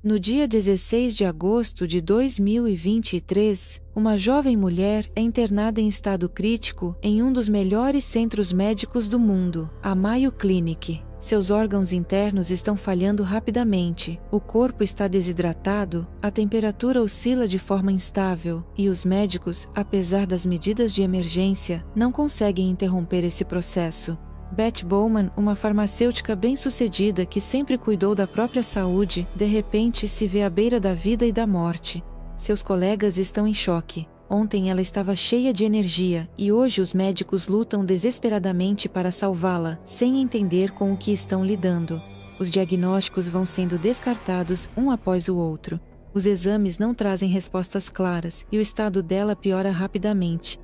No dia 16 de agosto de 2023, uma jovem mulher é internada em estado crítico em um dos melhores centros médicos do mundo, a Mayo Clinic. Seus órgãos internos estão falhando rapidamente, o corpo está desidratado, a temperatura oscila de forma instável e os médicos, apesar das medidas de emergência, não conseguem interromper esse processo. Beth Bowman, uma farmacêutica bem-sucedida que sempre cuidou da própria saúde, de repente se vê à beira da vida e da morte. Seus colegas estão em choque. Ontem ela estava cheia de energia e hoje os médicos lutam desesperadamente para salvá-la, sem entender com o que estão lidando. Os diagnósticos vão sendo descartados um após o outro. Os exames não trazem respostas claras e o estado dela piora rapidamente.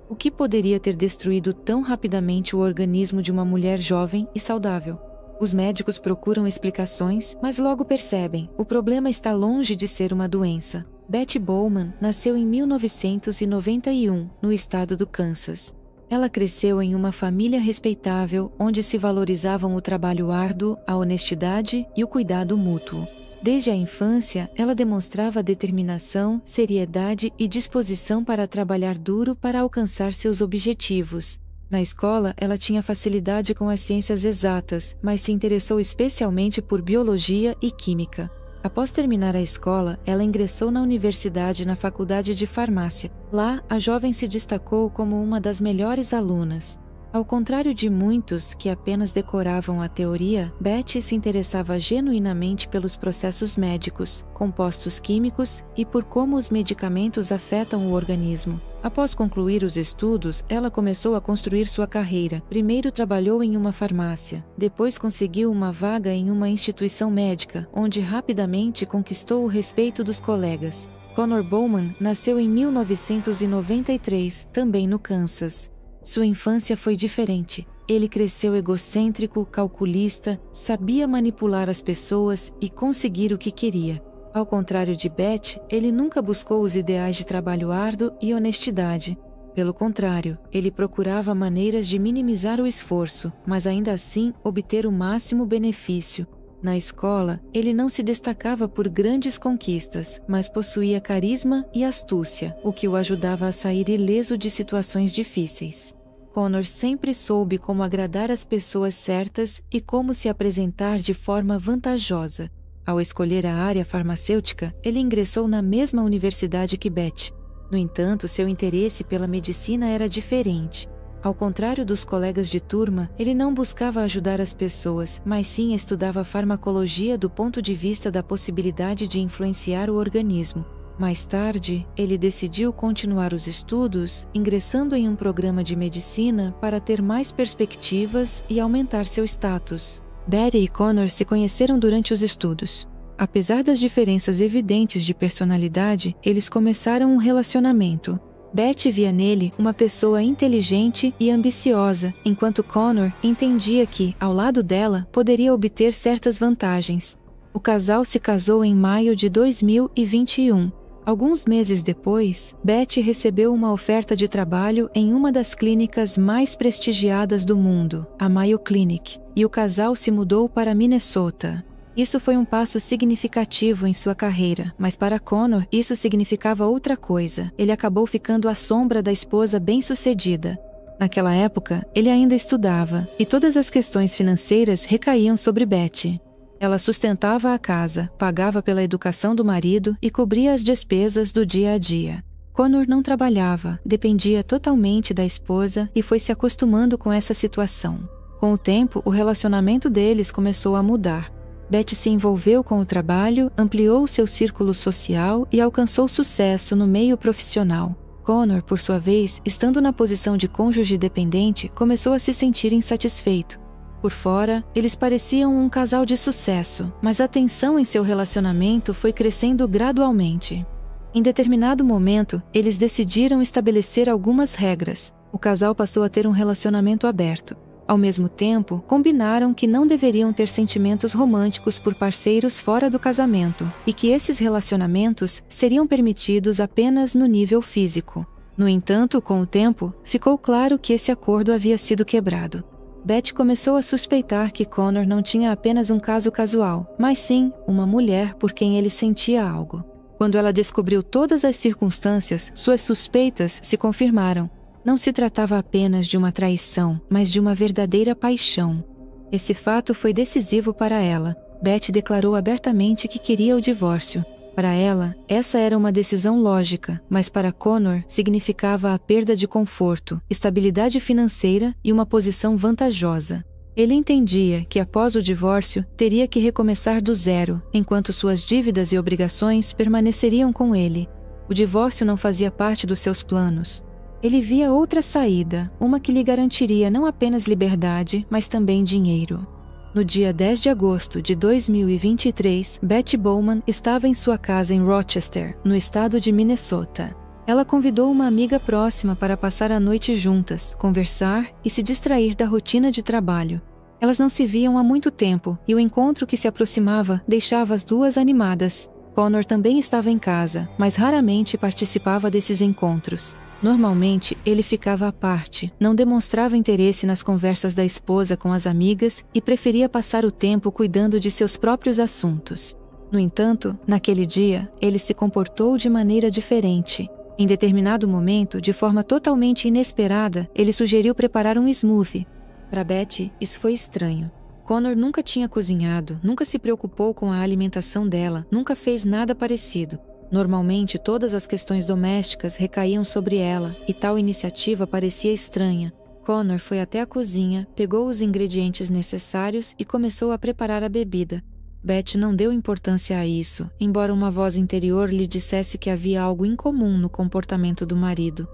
O que poderia ter destruído tão rapidamente o organismo de uma mulher jovem e saudável? Os médicos procuram explicações, mas logo percebem, o problema está longe de ser uma doença. Beth Bowman nasceu em 1991, no estado do Kansas. Ela cresceu em uma família respeitável, onde se valorizavam o trabalho árduo, a honestidade e o cuidado mútuo. Desde a infância, ela demonstrava determinação, seriedade e disposição para trabalhar duro para alcançar seus objetivos. Na escola, ela tinha facilidade com as ciências exatas, mas se interessou especialmente por biologia e química. Após terminar a escola, ela ingressou na universidade na faculdade de farmácia. Lá, a jovem se destacou como uma das melhores alunas. Ao contrário de muitos que apenas decoravam a teoria, Beth se interessava genuinamente pelos processos médicos, compostos químicos e por como os medicamentos afetam o organismo. Após concluir os estudos, ela começou a construir sua carreira. Primeiro trabalhou em uma farmácia, depois conseguiu uma vaga em uma instituição médica, onde rapidamente conquistou o respeito dos colegas. Connor Bowman nasceu em 1993, também no Kansas. Sua infância foi diferente. Ele cresceu egocêntrico, calculista, sabia manipular as pessoas e conseguir o que queria. Ao contrário de Beth, ele nunca buscou os ideais de trabalho árduo e honestidade. Pelo contrário, ele procurava maneiras de minimizar o esforço, mas ainda assim obter o máximo benefício. Na escola, ele não se destacava por grandes conquistas, mas possuía carisma e astúcia, o que o ajudava a sair ileso de situações difíceis. Connor sempre soube como agradar as pessoas certas e como se apresentar de forma vantajosa. Ao escolher a área farmacêutica, ele ingressou na mesma universidade que Beth. No entanto, seu interesse pela medicina era diferente. Ao contrário dos colegas de turma, ele não buscava ajudar as pessoas, mas sim estudava farmacologia do ponto de vista da possibilidade de influenciar o organismo. Mais tarde, ele decidiu continuar os estudos, ingressando em um programa de medicina para ter mais perspectivas e aumentar seu status. Betty e Connor se conheceram durante os estudos. Apesar das diferenças evidentes de personalidade, eles começaram um relacionamento. Beth via nele uma pessoa inteligente e ambiciosa, enquanto Connor entendia que, ao lado dela, poderia obter certas vantagens. O casal se casou em maio de 2021. Alguns meses depois, Beth recebeu uma oferta de trabalho em uma das clínicas mais prestigiadas do mundo, a Mayo Clinic, e o casal se mudou para Minnesota. Isso foi um passo significativo em sua carreira, mas para Connor isso significava outra coisa. Ele acabou ficando à sombra da esposa bem-sucedida. Naquela época, ele ainda estudava, e todas as questões financeiras recaíam sobre Beth. Ela sustentava a casa, pagava pela educação do marido e cobria as despesas do dia a dia. Connor não trabalhava, dependia totalmente da esposa e foi se acostumando com essa situação. Com o tempo, o relacionamento deles começou a mudar. Beth se envolveu com o trabalho, ampliou seu círculo social e alcançou sucesso no meio profissional. Connor, por sua vez, estando na posição de cônjuge dependente, começou a se sentir insatisfeito. Por fora, eles pareciam um casal de sucesso, mas a tensão em seu relacionamento foi crescendo gradualmente. Em determinado momento, eles decidiram estabelecer algumas regras. O casal passou a ter um relacionamento aberto. Ao mesmo tempo, combinaram que não deveriam ter sentimentos românticos por parceiros fora do casamento e que esses relacionamentos seriam permitidos apenas no nível físico. No entanto, com o tempo, ficou claro que esse acordo havia sido quebrado. Beth começou a suspeitar que Connor não tinha apenas um caso casual, mas sim uma mulher por quem ele sentia algo. Quando ela descobriu todas as circunstâncias, suas suspeitas se confirmaram. Não se tratava apenas de uma traição, mas de uma verdadeira paixão. Esse fato foi decisivo para ela. Beth declarou abertamente que queria o divórcio. Para ela, essa era uma decisão lógica, mas para Connor significava a perda de conforto, estabilidade financeira e uma posição vantajosa. Ele entendia que após o divórcio teria que recomeçar do zero, enquanto suas dívidas e obrigações permaneceriam com ele. O divórcio não fazia parte dos seus planos. Ele via outra saída, uma que lhe garantiria não apenas liberdade, mas também dinheiro. No dia 10 de agosto de 2023, Beth Bowman estava em sua casa em Rochester, no estado de Minnesota. Ela convidou uma amiga próxima para passar a noite juntas, conversar e se distrair da rotina de trabalho. Elas não se viam há muito tempo e o encontro que se aproximava deixava as duas animadas. Connor também estava em casa, mas raramente participava desses encontros. Normalmente, ele ficava à parte, não demonstrava interesse nas conversas da esposa com as amigas e preferia passar o tempo cuidando de seus próprios assuntos. No entanto, naquele dia, ele se comportou de maneira diferente. Em determinado momento, de forma totalmente inesperada, ele sugeriu preparar um smoothie. Para Beth, isso foi estranho. Connor nunca tinha cozinhado, nunca se preocupou com a alimentação dela, nunca fez nada parecido. Normalmente, todas as questões domésticas recaíam sobre ela, e tal iniciativa parecia estranha. Connor foi até a cozinha, pegou os ingredientes necessários e começou a preparar a bebida. Beth não deu importância a isso, embora uma voz interior lhe dissesse que havia algo incomum no comportamento do marido.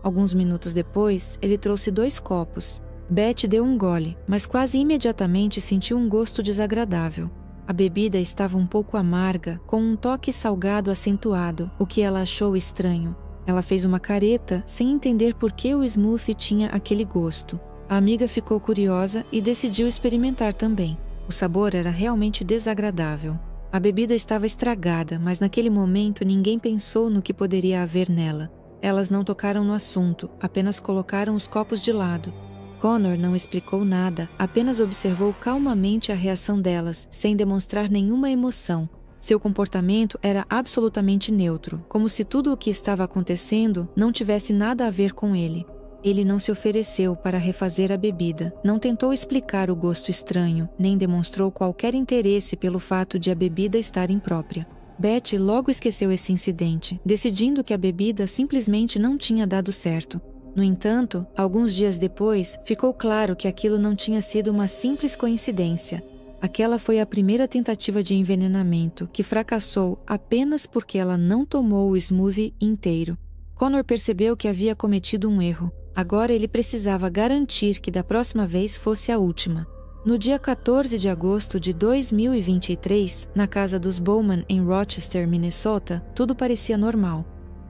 Alguns minutos depois, ele trouxe 2 copos. Beth deu um gole, mas quase imediatamente sentiu um gosto desagradável. A bebida estava um pouco amarga, com um toque salgado acentuado, o que ela achou estranho. Ela fez uma careta, sem entender por que o smoothie tinha aquele gosto. A amiga ficou curiosa e decidiu experimentar também. O sabor era realmente desagradável. A bebida estava estragada, mas naquele momento ninguém pensou no que poderia haver nela. Elas não tocaram no assunto, apenas colocaram os copos de lado. Connor não explicou nada, apenas observou calmamente a reação delas, sem demonstrar nenhuma emoção. Seu comportamento era absolutamente neutro, como se tudo o que estava acontecendo não tivesse nada a ver com ele. Ele não se ofereceu para refazer a bebida, não tentou explicar o gosto estranho, nem demonstrou qualquer interesse pelo fato de a bebida estar imprópria. Beth logo esqueceu esse incidente, decidindo que a bebida simplesmente não tinha dado certo. No entanto, alguns dias depois, ficou claro que aquilo não tinha sido uma simples coincidência. Aquela foi a primeira tentativa de envenenamento, que fracassou apenas porque ela não tomou o smoothie inteiro. Connor percebeu que havia cometido um erro. Agora ele precisava garantir que da próxima vez fosse a última. No dia 14 de agosto de 2023, na casa dos Bowman em Rochester, Minnesota, tudo parecia normal.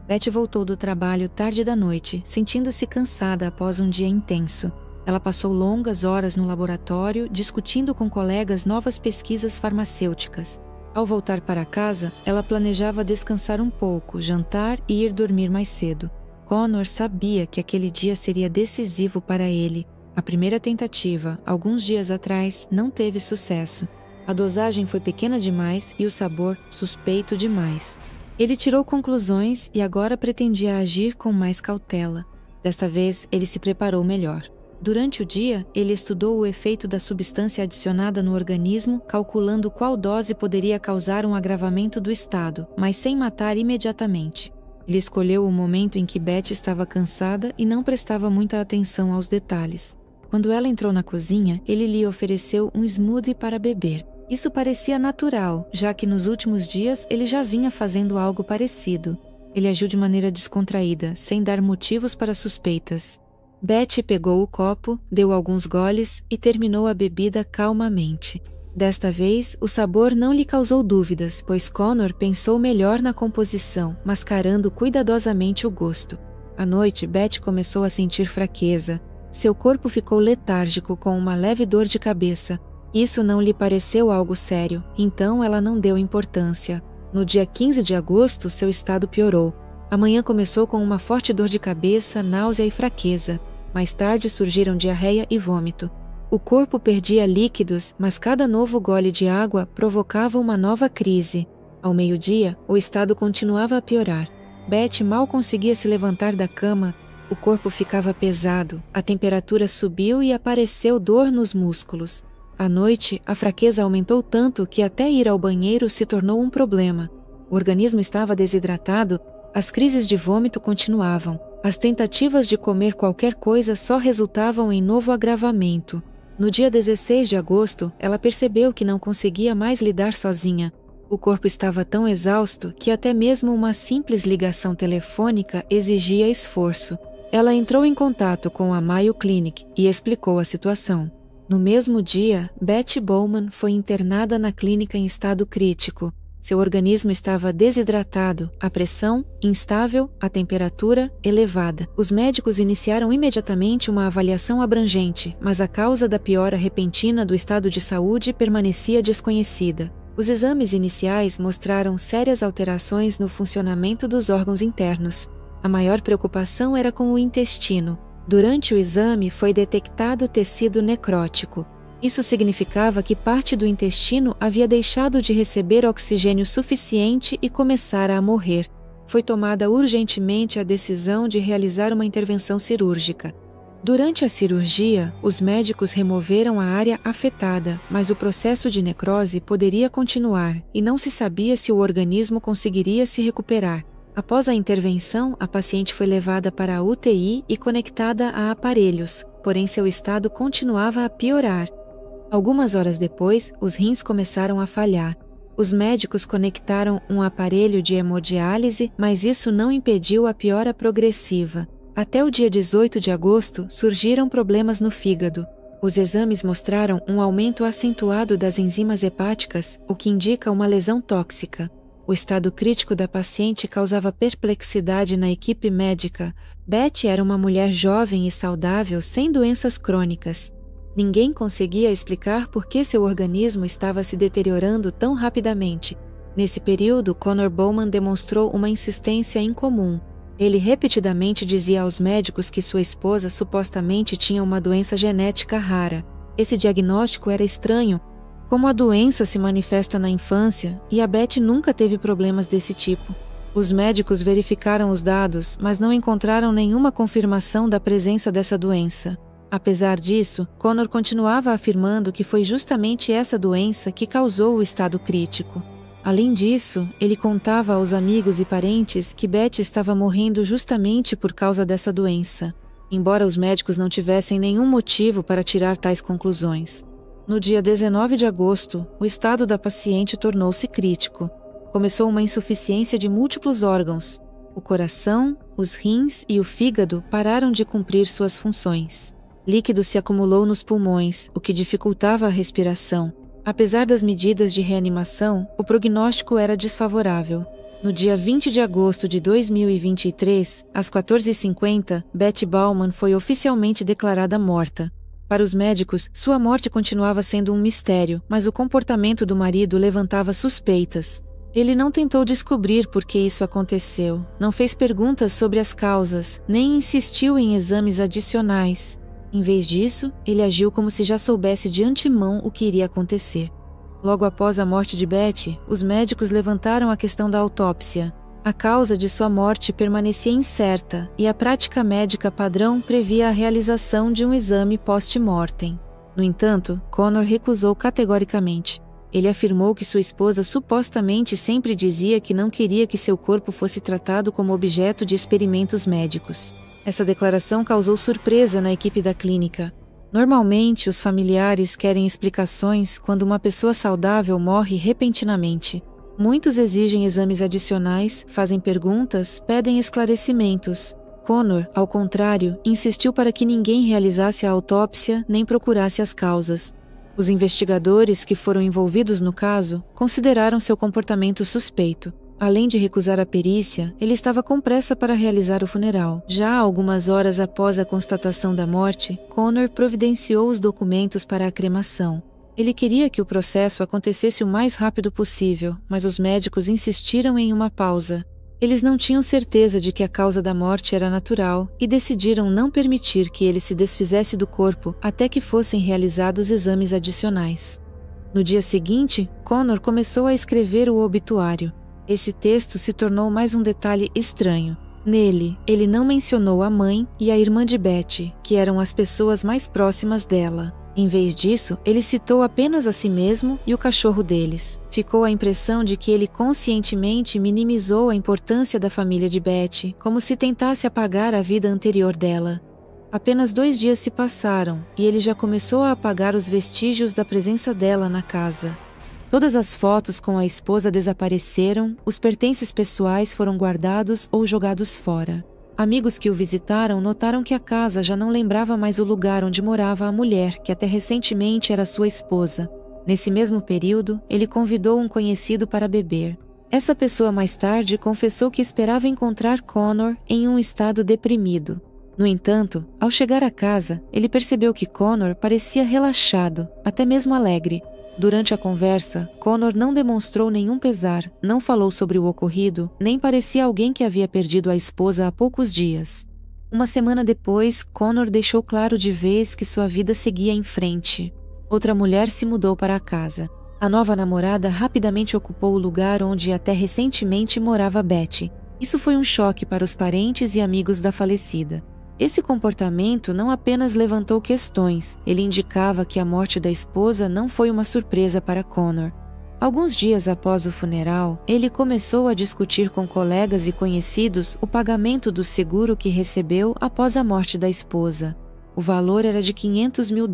Beth voltou do trabalho tarde da noite, sentindo-se cansada após um dia intenso. Ela passou longas horas no laboratório, discutindo com colegas novas pesquisas farmacêuticas. Ao voltar para casa, ela planejava descansar um pouco, jantar e ir dormir mais cedo. Connor sabia que aquele dia seria decisivo para ele. A primeira tentativa, alguns dias atrás, não teve sucesso. A dosagem foi pequena demais e o sabor suspeito demais. Ele tirou conclusões e agora pretendia agir com mais cautela. Desta vez, ele se preparou melhor. Durante o dia, ele estudou o efeito da substância adicionada no organismo, calculando qual dose poderia causar um agravamento do estado, mas sem matar imediatamente. Ele escolheu o momento em que Beth estava cansada e não prestava muita atenção aos detalhes. Quando ela entrou na cozinha, ele lhe ofereceu um smoothie para beber. Isso parecia natural, já que nos últimos dias ele já vinha fazendo algo parecido. Ele agiu de maneira descontraída, sem dar motivos para suspeitas. Beth pegou o copo, deu alguns goles e terminou a bebida calmamente. Desta vez, o sabor não lhe causou dúvidas, pois Connor pensou melhor na composição, mascarando cuidadosamente o gosto. À noite, Beth começou a sentir fraqueza. Seu corpo ficou letárgico com uma leve dor de cabeça. Isso não lhe pareceu algo sério, então ela não deu importância. No dia 15 de agosto, seu estado piorou. A manhã começou com uma forte dor de cabeça, náusea e fraqueza. Mais tarde surgiram diarreia e vômito. O corpo perdia líquidos, mas cada novo gole de água provocava uma nova crise. Ao meio-dia, o estado continuava a piorar. Beth mal conseguia se levantar da cama, o corpo ficava pesado, a temperatura subiu e apareceu dor nos músculos. À noite, a fraqueza aumentou tanto que até ir ao banheiro se tornou um problema. O organismo estava desidratado, as crises de vômito continuavam. As tentativas de comer qualquer coisa só resultavam em novo agravamento. No dia 16 de agosto, ela percebeu que não conseguia mais lidar sozinha. O corpo estava tão exausto que até mesmo uma simples ligação telefônica exigia esforço. Ela entrou em contato com a Mayo Clinic e explicou a situação. No mesmo dia, Beth Bowman foi internada na clínica em estado crítico. Seu organismo estava desidratado, a pressão instável, a temperatura elevada. Os médicos iniciaram imediatamente uma avaliação abrangente, mas a causa da piora repentina do estado de saúde permanecia desconhecida. Os exames iniciais mostraram sérias alterações no funcionamento dos órgãos internos. A maior preocupação era com o intestino. Durante o exame foi detectado tecido necrótico. Isso significava que parte do intestino havia deixado de receber oxigênio suficiente e começara a morrer. Foi tomada urgentemente a decisão de realizar uma intervenção cirúrgica. Durante a cirurgia, os médicos removeram a área afetada, mas o processo de necrose poderia continuar e não se sabia se o organismo conseguiria se recuperar. Após a intervenção, a paciente foi levada para a UTI e conectada a aparelhos, porém seu estado continuava a piorar. Algumas horas depois, os rins começaram a falhar. Os médicos conectaram um aparelho de hemodiálise, mas isso não impediu a piora progressiva. Até o dia 18 de agosto, surgiram problemas no fígado. Os exames mostraram um aumento acentuado das enzimas hepáticas, o que indica uma lesão tóxica. O estado crítico da paciente causava perplexidade na equipe médica. Beth era uma mulher jovem e saudável, sem doenças crônicas. Ninguém conseguia explicar por que seu organismo estava se deteriorando tão rapidamente. Nesse período, Connor Bowman demonstrou uma insistência incomum. Ele repetidamente dizia aos médicos que sua esposa supostamente tinha uma doença genética rara. Esse diagnóstico era estranho, como a doença se manifesta na infância e a Beth nunca teve problemas desse tipo. Os médicos verificaram os dados, mas não encontraram nenhuma confirmação da presença dessa doença. Apesar disso, Connor continuava afirmando que foi justamente essa doença que causou o estado crítico. Além disso, ele contava aos amigos e parentes que Beth estava morrendo justamente por causa dessa doença, embora os médicos não tivessem nenhum motivo para tirar tais conclusões. No dia 19 de agosto, o estado da paciente tornou-se crítico. Começou uma insuficiência de múltiplos órgãos. O coração, os rins e o fígado pararam de cumprir suas funções. Líquido se acumulou nos pulmões, o que dificultava a respiração. Apesar das medidas de reanimação, o prognóstico era desfavorável. No dia 20 de agosto de 2023, às 14h50, Beth Bowman foi oficialmente declarada morta. Para os médicos, sua morte continuava sendo um mistério, mas o comportamento do marido levantava suspeitas. Ele não tentou descobrir por que isso aconteceu, não fez perguntas sobre as causas, nem insistiu em exames adicionais. Em vez disso, ele agiu como se já soubesse de antemão o que iria acontecer. Logo após a morte de Beth, os médicos levantaram a questão da autópsia. A causa de sua morte permanecia incerta e a prática médica padrão previa a realização de um exame post-mortem. No entanto, Connor recusou categoricamente. Ele afirmou que sua esposa supostamente sempre dizia que não queria que seu corpo fosse tratado como objeto de experimentos médicos. Essa declaração causou surpresa na equipe da clínica. Normalmente, os familiares querem explicações quando uma pessoa saudável morre repentinamente. Muitos exigem exames adicionais, fazem perguntas, pedem esclarecimentos. Connor, ao contrário, insistiu para que ninguém realizasse a autópsia nem procurasse as causas. Os investigadores que foram envolvidos no caso consideraram seu comportamento suspeito. Além de recusar a perícia, ele estava com pressa para realizar o funeral. Já algumas horas após a constatação da morte, Connor providenciou os documentos para a cremação. Ele queria que o processo acontecesse o mais rápido possível, mas os médicos insistiram em uma pausa. Eles não tinham certeza de que a causa da morte era natural e decidiram não permitir que ele se desfizesse do corpo até que fossem realizados exames adicionais. No dia seguinte, Connor começou a escrever o obituário. Esse texto se tornou mais um detalhe estranho. Nele, ele não mencionou a mãe e a irmã de Betty, que eram as pessoas mais próximas dela. Em vez disso, ele citou apenas a si mesmo e o cachorro deles. Ficou a impressão de que ele conscientemente minimizou a importância da família de Betty, como se tentasse apagar a vida anterior dela. Apenas 2 dias se passaram e ele já começou a apagar os vestígios da presença dela na casa. Todas as fotos com a esposa desapareceram, os pertences pessoais foram guardados ou jogados fora. Amigos que o visitaram notaram que a casa já não lembrava mais o lugar onde morava a mulher, que até recentemente era sua esposa. Nesse mesmo período, ele convidou um conhecido para beber. Essa pessoa mais tarde confessou que esperava encontrar Connor em um estado deprimido. No entanto, ao chegar à casa, ele percebeu que Connor parecia relaxado, até mesmo alegre. Durante a conversa, Connor não demonstrou nenhum pesar, não falou sobre o ocorrido, nem parecia alguém que havia perdido a esposa há poucos dias. Uma semana depois, Connor deixou claro de vez que sua vida seguia em frente. Outra mulher se mudou para a casa. A nova namorada rapidamente ocupou o lugar onde até recentemente morava Betty. Isso foi um choque para os parentes e amigos da falecida. Esse comportamento não apenas levantou questões, ele indicava que a morte da esposa não foi uma surpresa para Connor. Alguns dias após o funeral, ele começou a discutir com colegas e conhecidos o pagamento do seguro que recebeu após a morte da esposa. O valor era de $500 mil.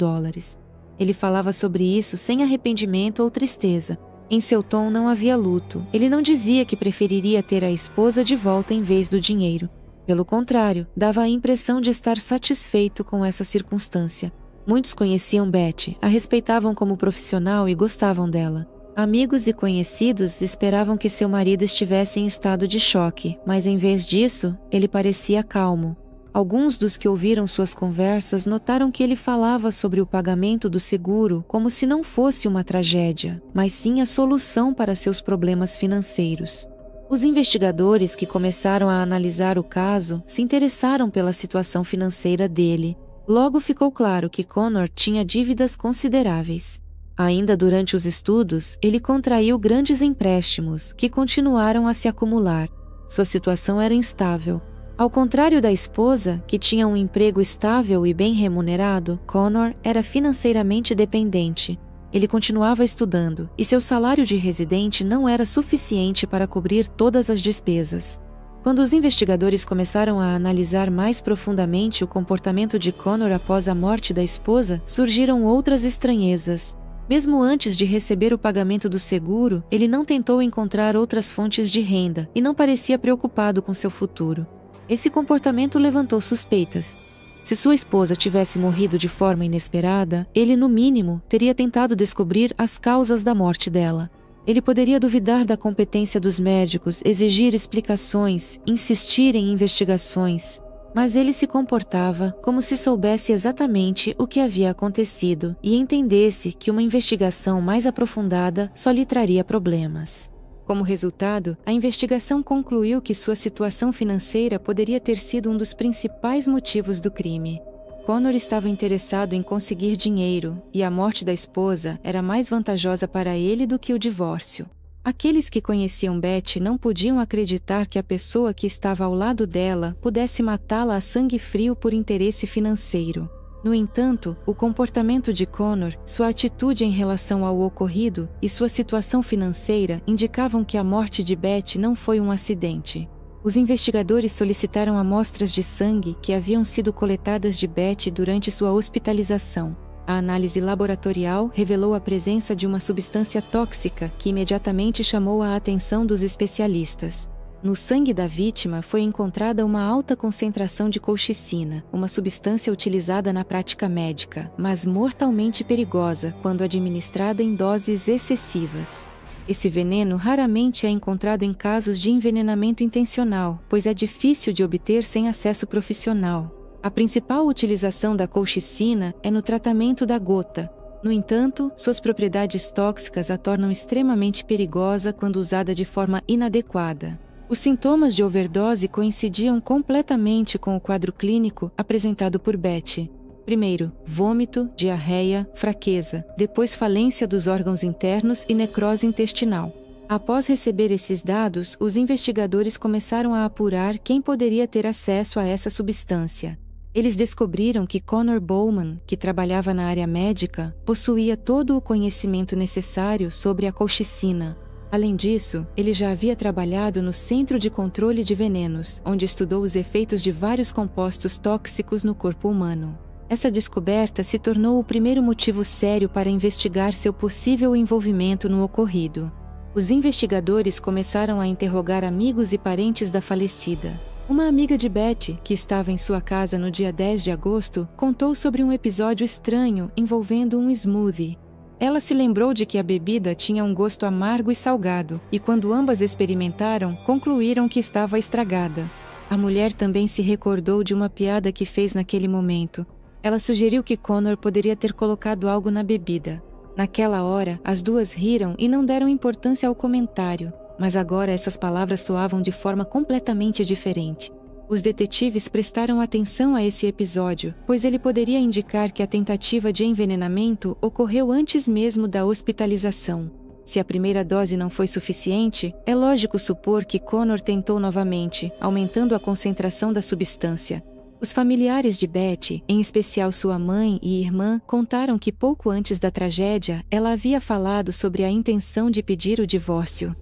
Ele falava sobre isso sem arrependimento ou tristeza. Em seu tom não havia luto. Ele não dizia que preferiria ter a esposa de volta em vez do dinheiro. Pelo contrário, dava a impressão de estar satisfeito com essa circunstância. Muitos conheciam Betty, a respeitavam como profissional e gostavam dela. Amigos e conhecidos esperavam que seu marido estivesse em estado de choque, mas em vez disso, ele parecia calmo. Alguns dos que ouviram suas conversas notaram que ele falava sobre o pagamento do seguro como se não fosse uma tragédia, mas sim a solução para seus problemas financeiros. Os investigadores que começaram a analisar o caso se interessaram pela situação financeira dele. Logo ficou claro que Connor tinha dívidas consideráveis. Ainda durante os estudos, ele contraiu grandes empréstimos que continuaram a se acumular. Sua situação era instável. Ao contrário da esposa, que tinha um emprego estável e bem remunerado, Connor era financeiramente dependente. Ele continuava estudando, e seu salário de residente não era suficiente para cobrir todas as despesas. Quando os investigadores começaram a analisar mais profundamente o comportamento de Connor após a morte da esposa, surgiram outras estranhezas. Mesmo antes de receber o pagamento do seguro, ele não tentou encontrar outras fontes de renda e não parecia preocupado com seu futuro. Esse comportamento levantou suspeitas. Se sua esposa tivesse morrido de forma inesperada, ele, no mínimo, teria tentado descobrir as causas da morte dela. Ele poderia duvidar da competência dos médicos, exigir explicações, insistir em investigações, mas ele se comportava como se soubesse exatamente o que havia acontecido e entendesse que uma investigação mais aprofundada só lhe traria problemas. Como resultado, a investigação concluiu que sua situação financeira poderia ter sido um dos principais motivos do crime. Connor estava interessado em conseguir dinheiro e a morte da esposa era mais vantajosa para ele do que o divórcio. Aqueles que conheciam Betty não podiam acreditar que a pessoa que estava ao lado dela pudesse matá-la a sangue frio por interesse financeiro. No entanto, o comportamento de Connor, sua atitude em relação ao ocorrido e sua situação financeira indicavam que a morte de Betty não foi um acidente. Os investigadores solicitaram amostras de sangue que haviam sido coletadas de Betty durante sua hospitalização. A análise laboratorial revelou a presença de uma substância tóxica que imediatamente chamou a atenção dos especialistas. No sangue da vítima foi encontrada uma alta concentração de colchicina, uma substância utilizada na prática médica, mas mortalmente perigosa quando administrada em doses excessivas. Esse veneno raramente é encontrado em casos de envenenamento intencional, pois é difícil de obter sem acesso profissional. A principal utilização da colchicina é no tratamento da gota. No entanto, suas propriedades tóxicas a tornam extremamente perigosa quando usada de forma inadequada. Os sintomas de overdose coincidiam completamente com o quadro clínico apresentado por Betty. Primeiro, vômito, diarreia, fraqueza, depois falência dos órgãos internos e necrose intestinal. Após receber esses dados, os investigadores começaram a apurar quem poderia ter acesso a essa substância. Eles descobriram que Connor Bowman, que trabalhava na área médica, possuía todo o conhecimento necessário sobre a colchicina. Além disso, ele já havia trabalhado no Centro de Controle de Venenos, onde estudou os efeitos de vários compostos tóxicos no corpo humano. Essa descoberta se tornou o primeiro motivo sério para investigar seu possível envolvimento no ocorrido. Os investigadores começaram a interrogar amigos e parentes da falecida. Uma amiga de Betty, que estava em sua casa no dia 10 de agosto, contou sobre um episódio estranho envolvendo um smoothie. Ela se lembrou de que a bebida tinha um gosto amargo e salgado, e quando ambas experimentaram, concluíram que estava estragada. A mulher também se recordou de uma piada que fez naquele momento. Ela sugeriu que Connor poderia ter colocado algo na bebida. Naquela hora, as duas riram e não deram importância ao comentário, mas agora essas palavras soavam de forma completamente diferente. Os detetives prestaram atenção a esse episódio, pois ele poderia indicar que a tentativa de envenenamento ocorreu antes mesmo da hospitalização. Se a primeira dose não foi suficiente, é lógico supor que Connor tentou novamente, aumentando a concentração da substância. Os familiares de Betty, em especial sua mãe e irmã, contaram que pouco antes da tragédia, ela havia falado sobre a intenção de pedir o divórcio.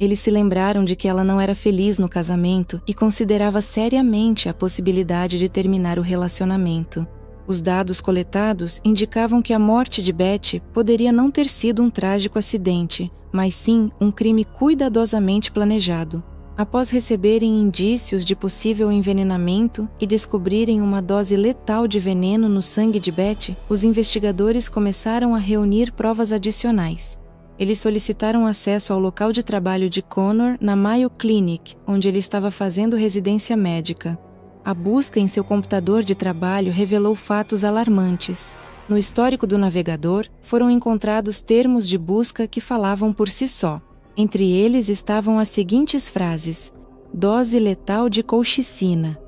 Eles se lembraram de que ela não era feliz no casamento e considerava seriamente a possibilidade de terminar o relacionamento. Os dados coletados indicavam que a morte de Betty poderia não ter sido um trágico acidente, mas sim um crime cuidadosamente planejado. Após receberem indícios de possível envenenamento e descobrirem uma dose letal de veneno no sangue de Betty, os investigadores começaram a reunir provas adicionais. Eles solicitaram acesso ao local de trabalho de Connor na Mayo Clinic, onde ele estava fazendo residência médica. A busca em seu computador de trabalho revelou fatos alarmantes. No histórico do navegador, foram encontrados termos de busca que falavam por si só. Entre eles estavam as seguintes frases: dose letal de colchicina,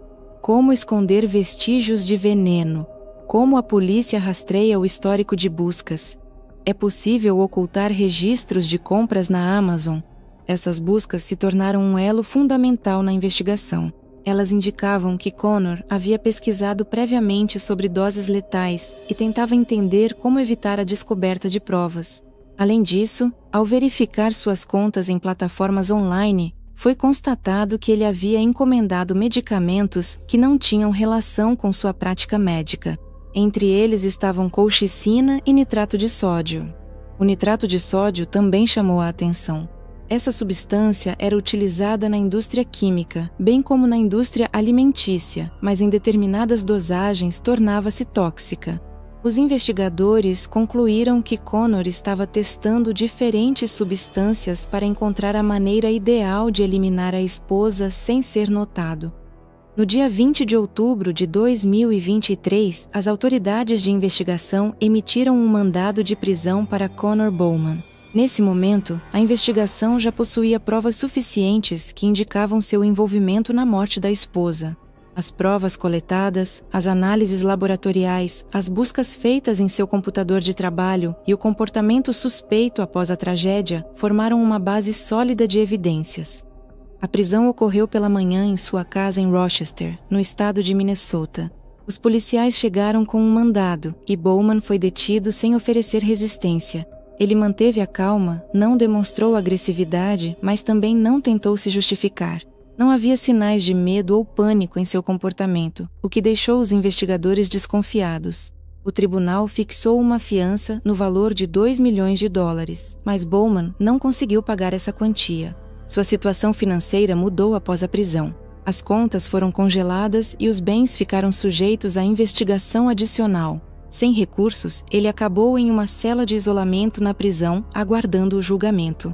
como esconder vestígios de veneno, como a polícia rastreia o histórico de buscas, é possível ocultar registros de compras na Amazon. Essas buscas se tornaram um elo fundamental na investigação. Elas indicavam que Connor havia pesquisado previamente sobre doses letais e tentava entender como evitar a descoberta de provas. Além disso, ao verificar suas contas em plataformas online, foi constatado que ele havia encomendado medicamentos que não tinham relação com sua prática médica. Entre eles estavam colchicina e nitrato de sódio. O nitrato de sódio também chamou a atenção. Essa substância era utilizada na indústria química, bem como na indústria alimentícia, mas em determinadas dosagens tornava-se tóxica. Os investigadores concluíram que Connor estava testando diferentes substâncias para encontrar a maneira ideal de eliminar a esposa sem ser notado. No dia 20 de outubro de 2023, as autoridades de investigação emitiram um mandado de prisão para Connor Bowman. Nesse momento, a investigação já possuía provas suficientes que indicavam seu envolvimento na morte da esposa. As provas coletadas, as análises laboratoriais, as buscas feitas em seu computador de trabalho e o comportamento suspeito após a tragédia formaram uma base sólida de evidências. A prisão ocorreu pela manhã em sua casa em Rochester, no estado de Minnesota. Os policiais chegaram com um mandado e Bowman foi detido sem oferecer resistência. Ele manteve a calma, não demonstrou agressividade, mas também não tentou se justificar. Não havia sinais de medo ou pânico em seu comportamento, o que deixou os investigadores desconfiados. O tribunal fixou uma fiança no valor de $2 milhões, mas Bowman não conseguiu pagar essa quantia. Sua situação financeira mudou após a prisão. As contas foram congeladas e os bens ficaram sujeitos à investigação adicional. Sem recursos, ele acabou em uma cela de isolamento na prisão, aguardando o julgamento.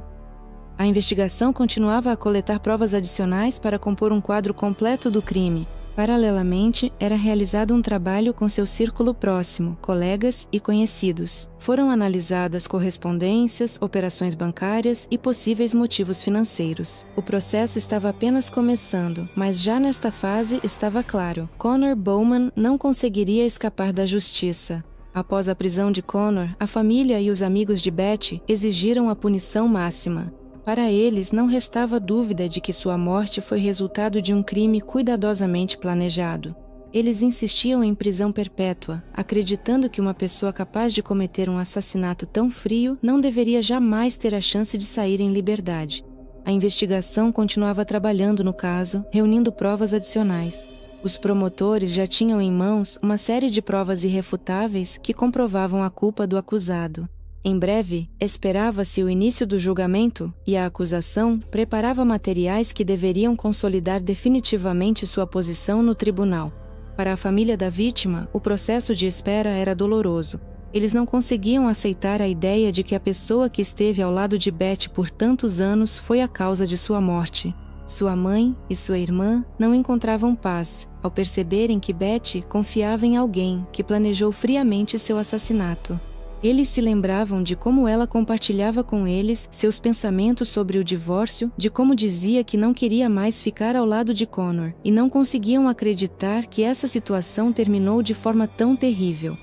A investigação continuava a coletar provas adicionais para compor um quadro completo do crime. Paralelamente, era realizado um trabalho com seu círculo próximo, colegas e conhecidos. Foram analisadas correspondências, operações bancárias e possíveis motivos financeiros. O processo estava apenas começando, mas já nesta fase estava claro: Connor Bowman não conseguiria escapar da justiça. Após a prisão de Connor, a família e os amigos de Betty exigiram a punição máxima. Para eles, não restava dúvida de que sua morte foi resultado de um crime cuidadosamente planejado. Eles insistiam em prisão perpétua, acreditando que uma pessoa capaz de cometer um assassinato tão frio não deveria jamais ter a chance de sair em liberdade. A investigação continuava trabalhando no caso, reunindo provas adicionais. Os promotores já tinham em mãos uma série de provas irrefutáveis que comprovavam a culpa do acusado. Em breve, esperava-se o início do julgamento e a acusação preparava materiais que deveriam consolidar definitivamente sua posição no tribunal. Para a família da vítima, o processo de espera era doloroso. Eles não conseguiam aceitar a ideia de que a pessoa que esteve ao lado de Betty por tantos anos foi a causa de sua morte. Sua mãe e sua irmã não encontravam paz ao perceberem que Betty confiava em alguém que planejou friamente seu assassinato. Eles se lembravam de como ela compartilhava com eles seus pensamentos sobre o divórcio, de como dizia que não queria mais ficar ao lado de Connor, e não conseguiam acreditar que essa situação terminou de forma tão terrível.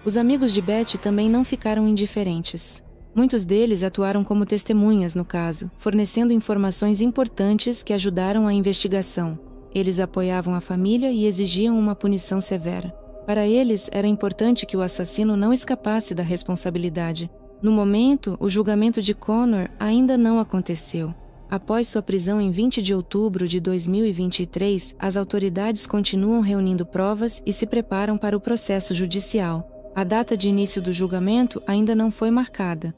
Os amigos de Betty também não ficaram indiferentes. Muitos deles atuaram como testemunhas no caso, fornecendo informações importantes que ajudaram a investigação. Eles apoiavam a família e exigiam uma punição severa. Para eles, era importante que o assassino não escapasse da responsabilidade. No momento, o julgamento de Connor ainda não aconteceu. Após sua prisão em 20 de outubro de 2023, as autoridades continuam reunindo provas e se preparam para o processo judicial. A data de início do julgamento ainda não foi marcada.